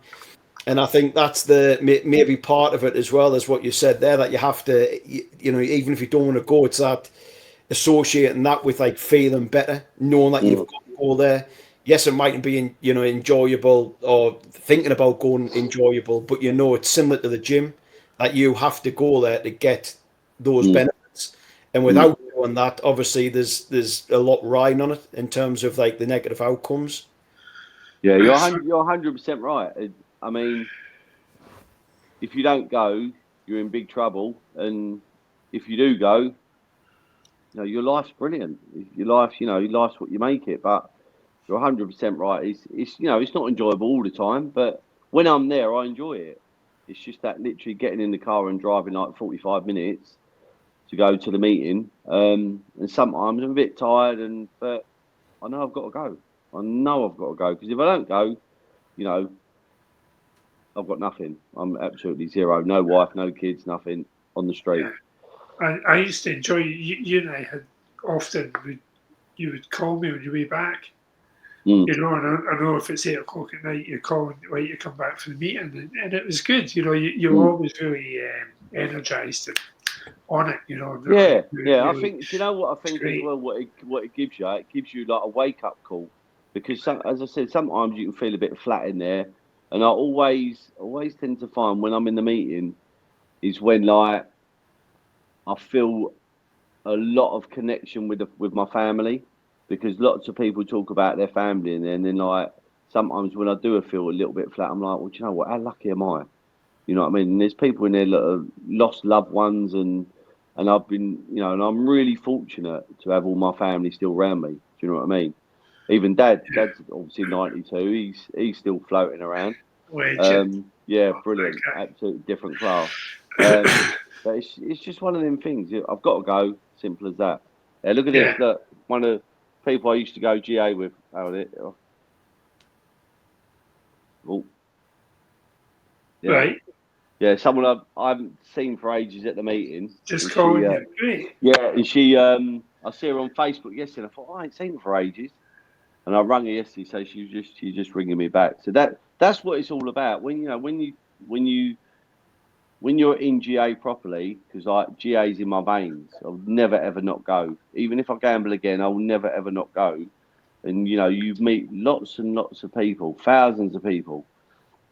And I think that's maybe part of it as well as what you said there, that you have to, even if you don't want to go, it's that associating that with like feeling better, knowing that you've got to go there. Yes, it mightn't be enjoyable or thinking about going enjoyable, but it's similar to the gym, that you have to go there to get those benefits. And without doing that, obviously there's a lot riding on it in terms of like the negative outcomes. Yeah, you're 100% right. I mean, if you don't go, you're in big trouble, and if you do go, your life's brilliant. Your life's what you make it. But you're 100% right. It's not enjoyable all the time, but when I'm there, I enjoy it. It's just that literally getting in the car and driving like 45 minutes to go to the meeting. And sometimes I'm a bit tired, but I know I've got to go. I know I've got to go because if I don't go, I've got nothing. I'm absolutely zero. No wife, no kids, nothing on the street. Yeah. I used to enjoy you and I had often you would call me on your way back. And I know if it's 8 o'clock at night, you're calling right to come back for the meeting, and it was good. You're always really energized and on it. Yeah. I think. Do you know what I think as well? What it gives you like a wake up call, because as I said, sometimes you can feel a bit flat in there, and I always tend to find when I'm in the meeting is when like I feel a lot of connection with my family, because lots of people talk about their family, and then like sometimes when I do feel a little bit flat, I'm like, well, do you know what? How lucky am I? You know what I mean? And there's people in there that have lost loved ones, and I've been, you know, and I'm really fortunate to have all my family still around me. Do you know what I mean? Even Dad's obviously 92. He's still floating around. Legend. Yeah, Oh, brilliant, okay. absolute different class. But it's just one of them things. I've got to go. Simple as that. Yeah, look at Yeah, this. Look, one of the people I used to go GA with. Oh, yeah, right. yeah. Someone I haven't seen for ages at the meeting. Just And she, calling you. Great. yeah, and she, I see her on Facebook yesterday. I thought, I ain't seen her for ages. And I rang her yesterday, so she's just ringing me back. So that's what it's all about. When you know when you when you're in GA properly, because like GA's in my veins, I'll never ever not go. Even if I gamble again, I will never ever not go. And you know, you meet lots and lots of people, thousands of people,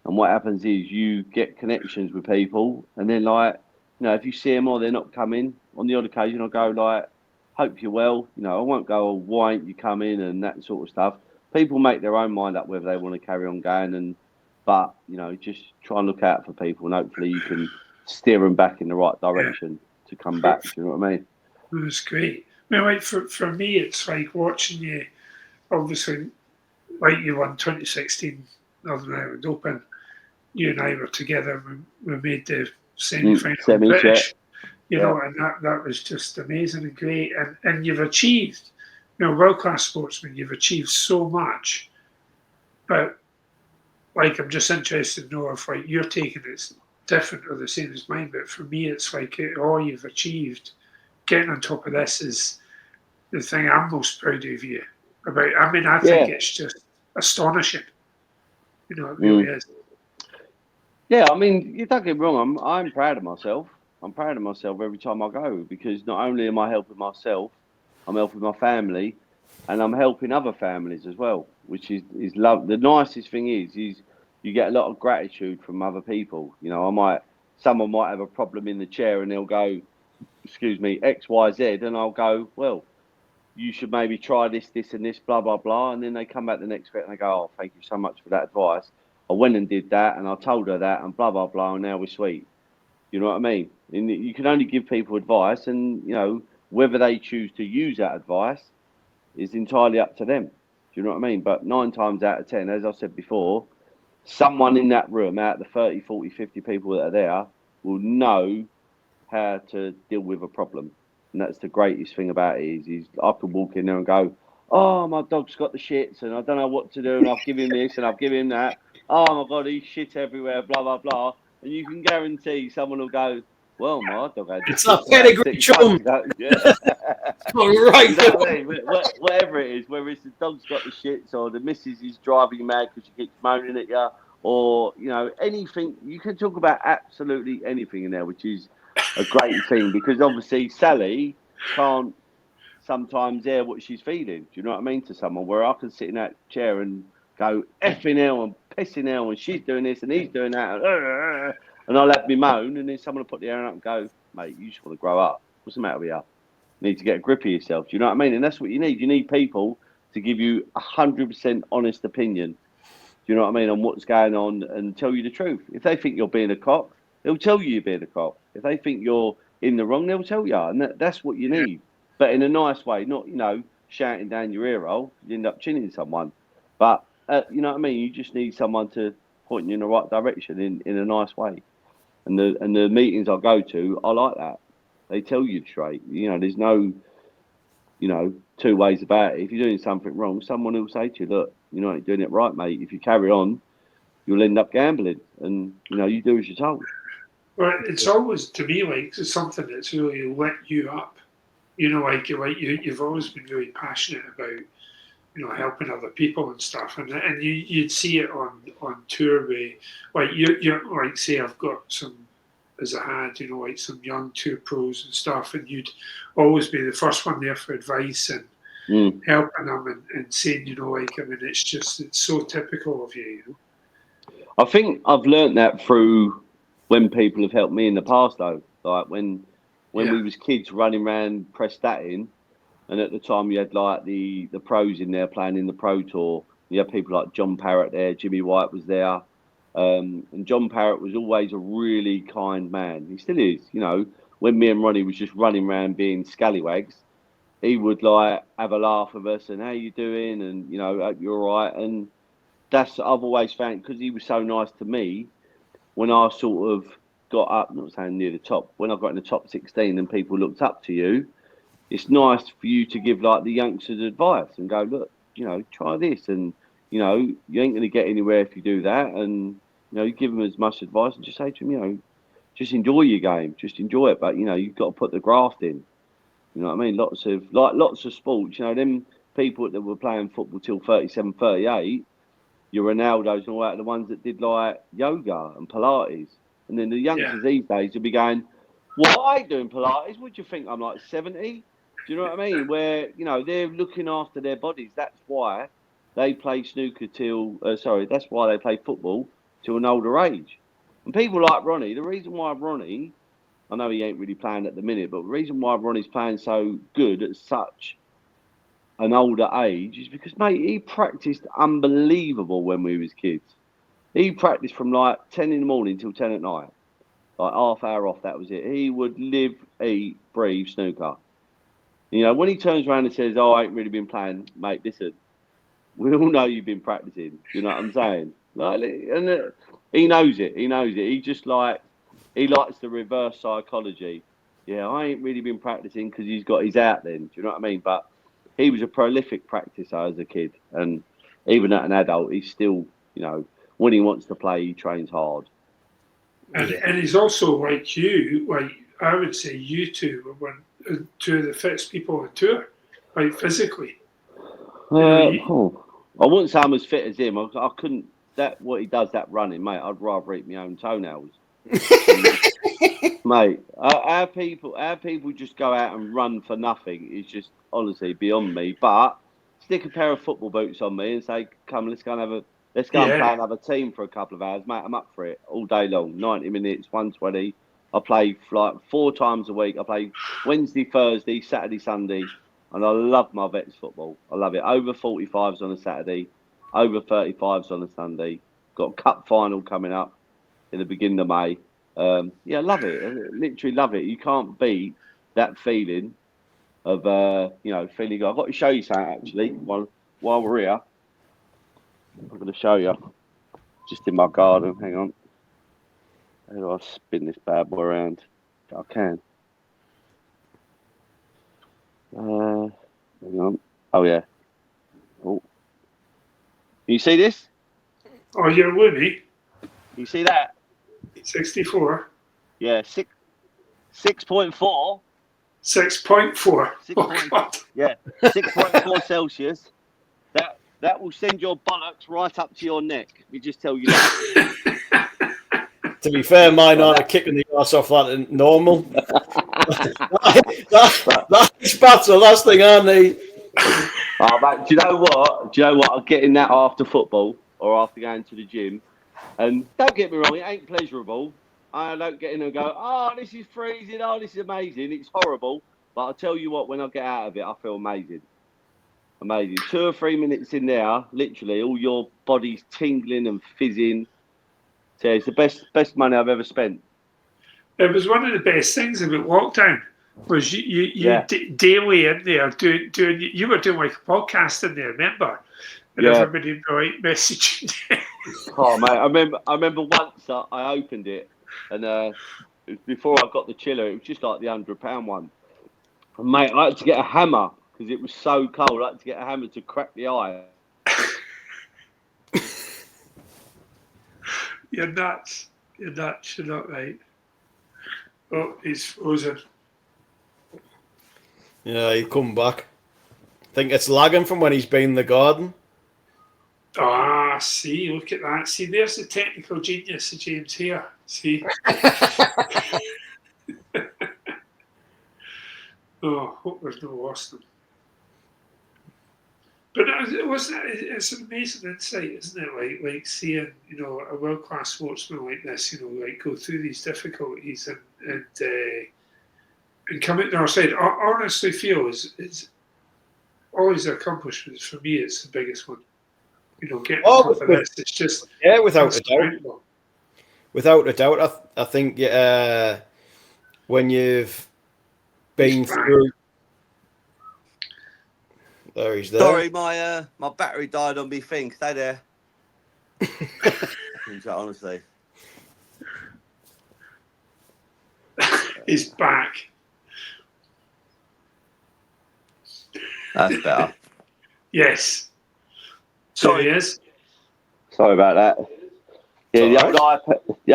and what happens is you get connections with people, and then like, you know, if you see them or they're not coming, on the odd occasion, I'll go like, hope you're well. You know, I won't go, oh, why ain't you coming and that sort of stuff. People make their own mind up whether they want to carry on going, but you know, just try and look out for people, and hopefully you can steer them back in the right Yeah. direction to come For, back. Do you know what I mean? it was great. I mean, like for me, it's like watching you. Obviously, like you won 2016 Northern Ireland Open. You and I were together. We made the semi-final in Semi chat. British. Yeah. And that was just amazing and great. And you've achieved, world class sportsman. You've achieved so much, but like I'm just interested to know if like you're taking it's different or the same as mine. But for me, it's like all you've achieved. Getting on top of this is the thing I'm most proud of you about. I mean, I think Yeah. it's just astonishing. It really Mm. is. Yeah, I mean, you don't get me wrong. I'm proud of myself. I'm proud of myself every time I go because not only am I helping myself, I'm helping my family, and I'm helping other families as well, which is love. The nicest thing is you get a lot of gratitude from other people. You know, someone might have a problem in the chair and they'll go, excuse me, X, Y, Z, and I'll go, well, you should maybe try this, this, and this, blah, blah, blah. And then they come back the next bit and they go, oh, thank you so much for that advice. I went and did that and I told her that and blah, blah, blah. And now we're sweet. You know what I mean? And you can only give people advice, and, you know, whether they choose to use that advice is entirely up to them. Do you know what I mean? But 9 times out of 10, as I said before, someone in that room out of the 30, 40, 50 people that are there will know how to deal with a problem. And that's the greatest thing about it is I could walk in there and go, oh, my dog's got the shits and I don't know what to do and I've given him this and I've given him that. Oh, my God, he's shit everywhere, blah, blah, blah. And you can guarantee someone will go, well, my dog had the It's that shits about pedigree 6 months chum. ago. Yeah. Oh, right. You know what I mean? Whatever it is, whether it's the dog's got the shits or the missus is driving you mad because she keeps moaning at you, or you know anything, you can talk about absolutely anything in there, which is a great thing because obviously Sally can't sometimes air what she's feeling. Do you know what I mean to someone? Where I can sit in that chair and go effing hell and pissing hell, and she's doing this and he's doing that, and I'll have me moan, and then someone will put the air up and go, mate, you just want to grow up. What's the matter with you? Need to get a grip of yourself. Do you know what I mean? And that's what you need. You need people to give you 100% honest opinion. Do you know what I mean? On what's going on and tell you the truth. If they think you're being a cock, they'll tell you you're being a cock. If they think you're in the wrong, they'll tell you. And that's what you need. But in a nice way, not, you know, shouting down your ear hole. You end up chinning someone. But, you know what I mean? You just need someone to point you in the right direction in a nice way. And the meetings I go to, I like that. They tell you straight. You know, there's no, you know, two ways about it. If you're doing something wrong, someone will say to you, look, you're not doing it right, mate. If you carry on, you'll end up gambling. And, you know, you do as you're told. Well, it's always to me like it's something that's really lit you up. You've always been really passionate about helping other people and stuff, and you'd see it on tour where like you're like say I've got some as I had like some young tour pros and stuff, and you'd always be the first one there for advice and helping them and saying like I mean it's so typical of you. I think I've learnt that through when people have helped me in the past, though. Like when we was kids running around prestatting, And at the time, you had like the pros in there playing in the pro tour. You had people like John Parrott there, Jimmy White was there, and John Parrott was always a really kind man. He still is. You know, when me and Ronnie was just running around being scallywags, he would like have a laugh with us and how you doing, and you know, hope you're all right. And that's I've always found because he was so nice to me when I sort of got up, not saying near the top, when I got in the top 16 and people looked up to you, it's nice for you to give like the youngsters advice and go, look, you know, try this, and you know, you ain't going to get anywhere if you do that, and you know, you give them as much advice and just say to them, you know, just enjoy your game, just enjoy it, but you know, you've got to put the graft in. You know what I mean? Lots of sports. You know, them people that were playing football till 37, 38, your Ronaldos and all that, the ones that did like yoga and Pilates, and then the Yeah. youngsters these days will be going, "Well, I ain't doing Pilates. What do you think? I'm like 70." Do you know what I mean? Where you know they're looking after their bodies. That's why they play snooker till. That's why they play football till an older age. And people like Ronnie. The reason why Ronnie, I know he ain't really playing at the minute, but the reason why Ronnie's playing so good at such an older age is because, mate, he practiced unbelievable when we was kids. He practiced from like 10 in the morning till 10 at night. Like half hour off, that was it. He would live, eat, breathe snooker. You know, when he turns around and says, "Oh, I ain't really been playing," mate, listen, we all know you've been practicing. You know what I'm saying? Like, and he knows it. He knows it. He just like, he likes the reverse psychology. Yeah, I ain't really been practicing because he's got his out then. Do you know what I mean? But he was a prolific practicer as a kid. And even at an adult, he's still, you know, when he wants to play, he trains hard. And he's also like you, like I would say you two were two of the fittest people on tour, like physically. I wouldn't say I'm as fit as him. I couldn't. That what he does, that running, mate. I'd rather eat my own toenails, mate. Our people just go out and run for nothing. It's just honestly beyond me. But stick a pair of football boots on me and say, "Come, let's go and play Yeah. another team for a couple of hours, mate. I'm up for it all day long. 90 minutes, 120. I play like 4 times a week. I play Wednesday, Thursday, Saturday, Sunday." And I love my vets football. I love it. Over 45s on a Saturday, over 35s on a Sunday. Got a cup final coming up in the beginning of May. Yeah, love it. I literally love it. You can't beat that feeling of you know, feeling. I've got to show you something actually. While we're here, I'm going to show you. Just in my garden. Hang on. How do I spin this bad boy around? I can. Hang on. Oh yeah. Oh, you see this? Oh, you're Looney, You see that? 64. Yeah, 6.4. 6.4. Six Oh, point, God. yeah, 6.4 Celsius. That will send your bollocks right up to your neck. Let me just tell you that. To be fair, mine aren't kicking the ass off that normal. That's bad. The last thing I need. Oh, mate, do you know what? I'm getting that after football or after going to the gym. And don't get me wrong, it ain't pleasurable. I don't get in and go, "Oh, this is freezing. Oh, this is amazing." It's horrible. But I'll tell you what, when I get out of it, I feel amazing. Amazing. 2 or 3 minutes in there, literally, all your body's tingling and fizzing. So it's the best money I've ever spent. It was one of the best things about lockdown was you Yeah, daily in there doing you were doing like a podcast in there, remember? And yeah. everybody would be like messaging. Oh, mate, I remember once I opened it, and it was before I got the chiller. It was just like the £100 one. And mate, I had to get a hammer because it was so cold. I had to get a hammer to crack the ice. You're nuts. You're nuts. You're not right. Oh, he's frozen. Yeah, he'll come back. Think it's lagging from when he's been in the garden. Ah, see, look at that. See, there's the technical genius of James here. See? Oh, hope we've not lost them. But it's an amazing insight, isn't it? Like seeing, a world class sportsman like this, like go through these difficulties and come out the other side. I honestly feel is all his accomplishments, for me, it's the biggest one. Getting Oh, top of this, it's just without a doubt. unsurmountable. Without a doubt, I think when you've been He's back. through, there he's there. Sorry, my battery died on me thing. Stay there. Honestly, He's back. that's better. Yes. Sorry. There he is. Sorry about that. Yeah, the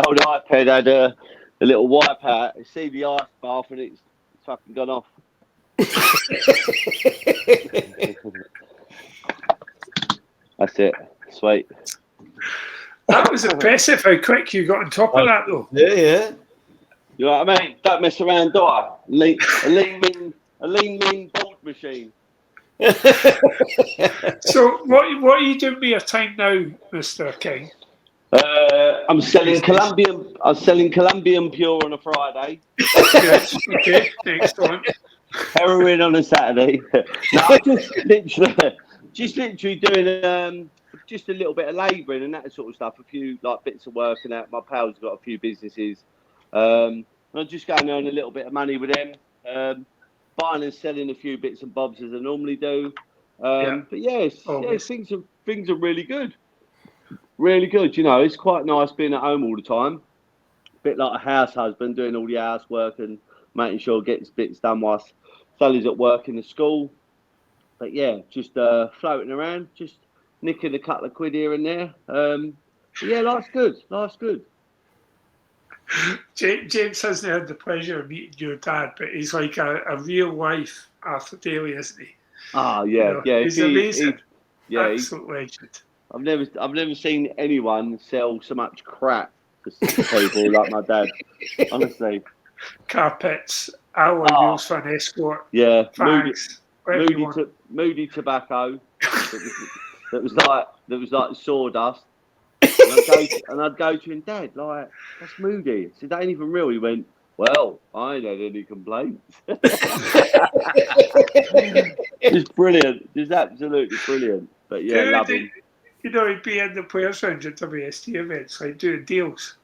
old iPad had a little wipe out. You see the ice bath and it's fucking gone off. That's it. Sweet. That was impressive how quick you got on top of that, though. Yeah. You know what I mean? Don't mess around, do I? A lean mean bolt machine. So, what are you doing with your time now, Mr. King? I'm selling Colombian Pure on a Friday. Good. Okay, excellent. Heroin on a Saturday. No, just literally doing just a little bit of labouring and that sort of stuff. A few bits of work and that. My pal's got a few businesses. And I'm just going to earn a little bit of money with them. Buying and selling a few bits and bobs as I normally do. But yes, things are really good. Really good. It's quite nice being at home all the time. A bit like a house husband, doing all the housework and making sure gets bits done whilst Sally's at work in the school. But yeah, just floating around, just nicking a couple of quid here and there. Yeah, life's good. Life's good. James hasn't had the pleasure of meeting your dad, but he's like a real life Arthur Daly, isn't he? Ah, yeah, yeah. He's amazing. Absolute legend. I've never seen anyone sell so much crap to people like my dad. Honestly. Carpets, alloy wheels for an Escort. Yeah, fags, moody tobacco. that was like sawdust. And I'd go to him, Dad, like, that's moody. I said, that ain't even real. He went, well, I ain't had any complaints. Just brilliant. Just absolutely brilliant. But yeah, love him. He'd be in the players' lounge at WST events, like doing deals.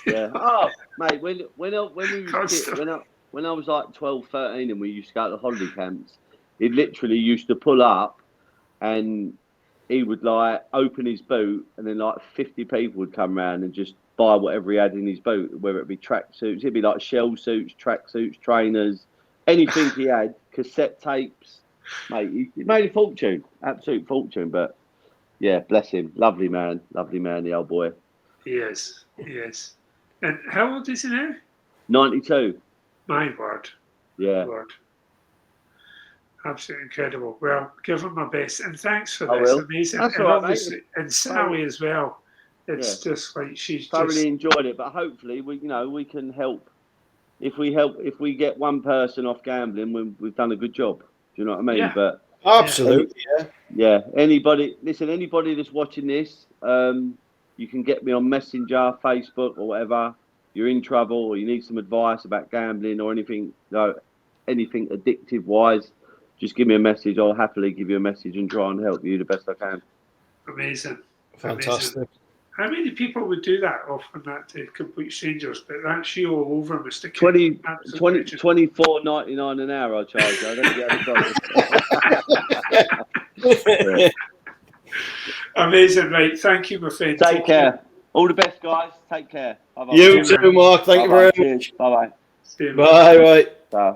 Yeah. Oh, mate, when I was like 12, 13 and we used to go to holiday camps, he literally used to pull up and he would open his boot and then 50 people would come around and just buy whatever he had in his boot, whether it be track suits, it'd be like shell suits, track suits, trainers, anything he had, cassette tapes. Mate, he made a fortune, absolute fortune. But yeah, bless him. Lovely man, the old boy. Yes. And how old is he now? 92. My word. Yeah. Word. Absolutely incredible. Well, give him my best, and thanks for this. Amazing. That's and all right, obviously, mate. And Sally as well. It's just like she's thoroughly enjoyed it. But hopefully, we can help. If we get one person off gambling, we've done a good job. Do you know what I mean? Yeah. But absolutely, yeah. Anybody that's watching this, you can get me on Messenger, Facebook, or whatever. You're in trouble, or you need some advice about gambling or anything, anything addictive wise. Just give me a message. I'll happily give you a message and try and help you the best I can. Amazing. fantastic. Amazing. How many people would do that, offering that to complete strangers? But that's you all over, Mr. King. 24.99 an hour I charge. I don't get it. Amazing, right. Thank you, my friend. Take care. All the best, guys. Take care. Bye-bye. You too, Mark. Thank you very much. Bye-bye. Bye. Bye.